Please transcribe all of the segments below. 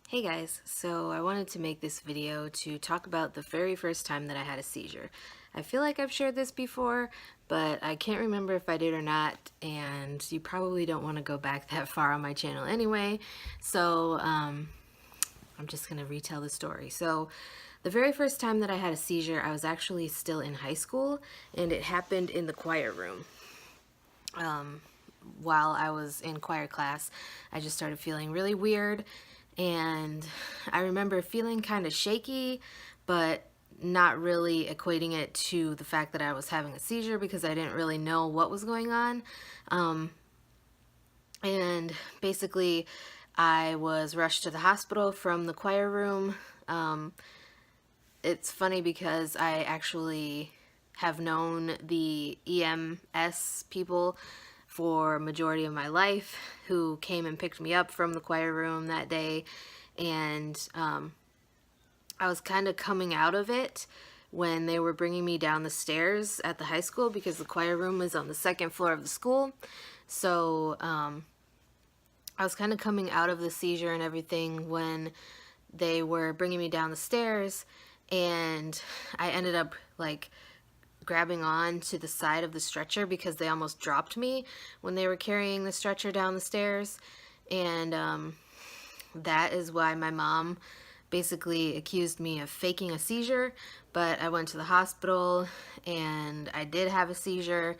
Hey guys, so I wanted to make this video to talk about the very first time that I had a seizure. I feel like I've shared this before, but I can't remember if I did or not, and you probably don't want to go back that far on my channel anyway, so I'm just going to retell the story. So the very first time that I had a seizure, I was actually still in high school, and it happened in the choir room. While I was in choir class, I just started feeling really weird, and I remember feeling kind of shaky, but not really equating it to the fact that I was having a seizure because I didn't really know what was going on. And basically, I was rushed to the hospital from the choir room. It's funny because I actually have known the EMS people for majority of my life who came and picked me up from the choir room that day, and I was kind of coming out of it when they were bringing me down the stairs at the high school because the choir room was on the second floor of the school. So I was kind of coming out of the seizure and everything when they were bringing me down the stairs, and I ended up like grabbing on to the side of the stretcher because they almost dropped me when they were carrying the stretcher down the stairs. And that is why my mom basically accused me of faking a seizure, but I went to the hospital and I did have a seizure,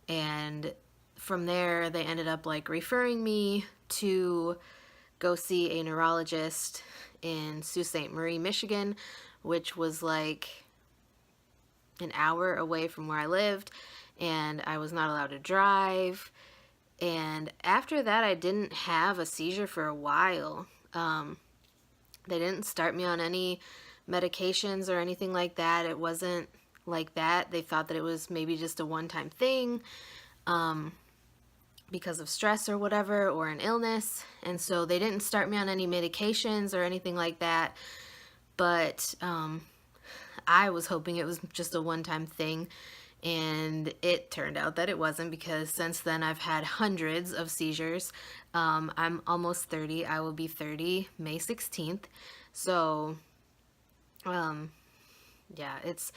and from there they ended up like referring me to go see a neurologist in Sault Ste. Marie, Michigan, which was like an hour away from where I lived, and I was not allowed to drive. And after that, I didn't have a seizure for a while. They didn't start me on any medications or anything like that. It wasn't like that. They thought that it was maybe just a one-time thing because of stress or whatever, or an illness. And so they didn't start me on any medications or anything like that. But I was hoping it was just a one-time thing, and it turned out that it wasn't, because since then I've had hundreds of seizures. I'm almost 30. I will be 30 May 16th. So yeah, it's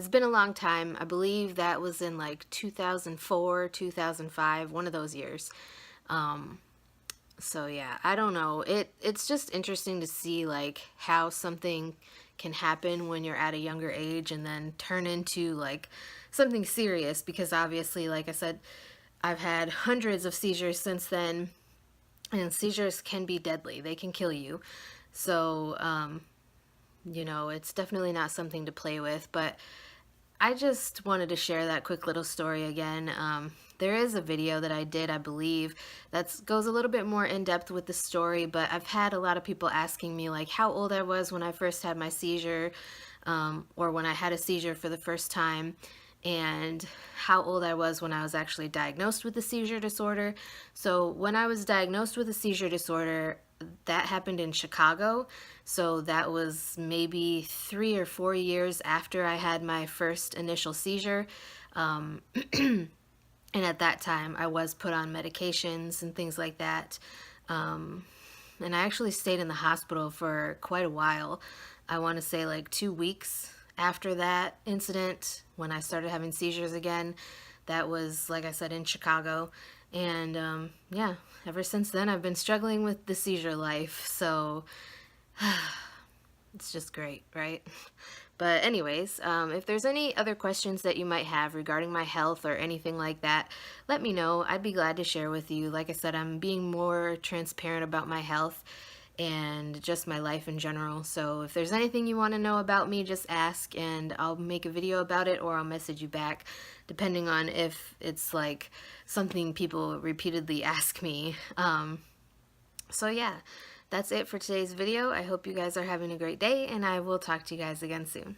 been a long time. I believe that was in like 2004, 2005, one of those years. So yeah, I don't know. It's just interesting to see like how something can happen when you're at a younger age and then turn into like something serious, because obviously, like I said, I've had hundreds of seizures since then, and seizures can be deadly. They can kill you. So, it's definitely not something to play with, but I just wanted to share that quick little story again. There is a video that I did, I believe, that goes a little bit more in depth with the story, but I've had a lot of people asking me like how old I was when I first had my seizure, or when I had a seizure for the first time, and how old I was when I was actually diagnosed with the seizure disorder. So when I was diagnosed with a seizure disorder, that happened in Chicago. So that was maybe 3 or 4 years after I had my first initial seizure. And at that time, I was put on medications and things like that. And I actually stayed in the hospital for quite a while. I want to say like 2 weeks after that incident, when I started having seizures again. That was, like I said, in Chicago. And yeah, ever since then, I've been struggling with the seizure life. So it's just great, right? But anyways, if there's any other questions that you might have regarding my health or anything like that, let me know. I'd be glad to share with you. Like I said, I'm being more transparent about my health and just my life in general. So if there's anything you want to know about me, just ask and I'll make a video about it, or I'll message you back, depending on if it's like something people repeatedly ask me. So yeah, that's it for today's video. I hope you guys are having a great day, and I will talk to you guys again soon.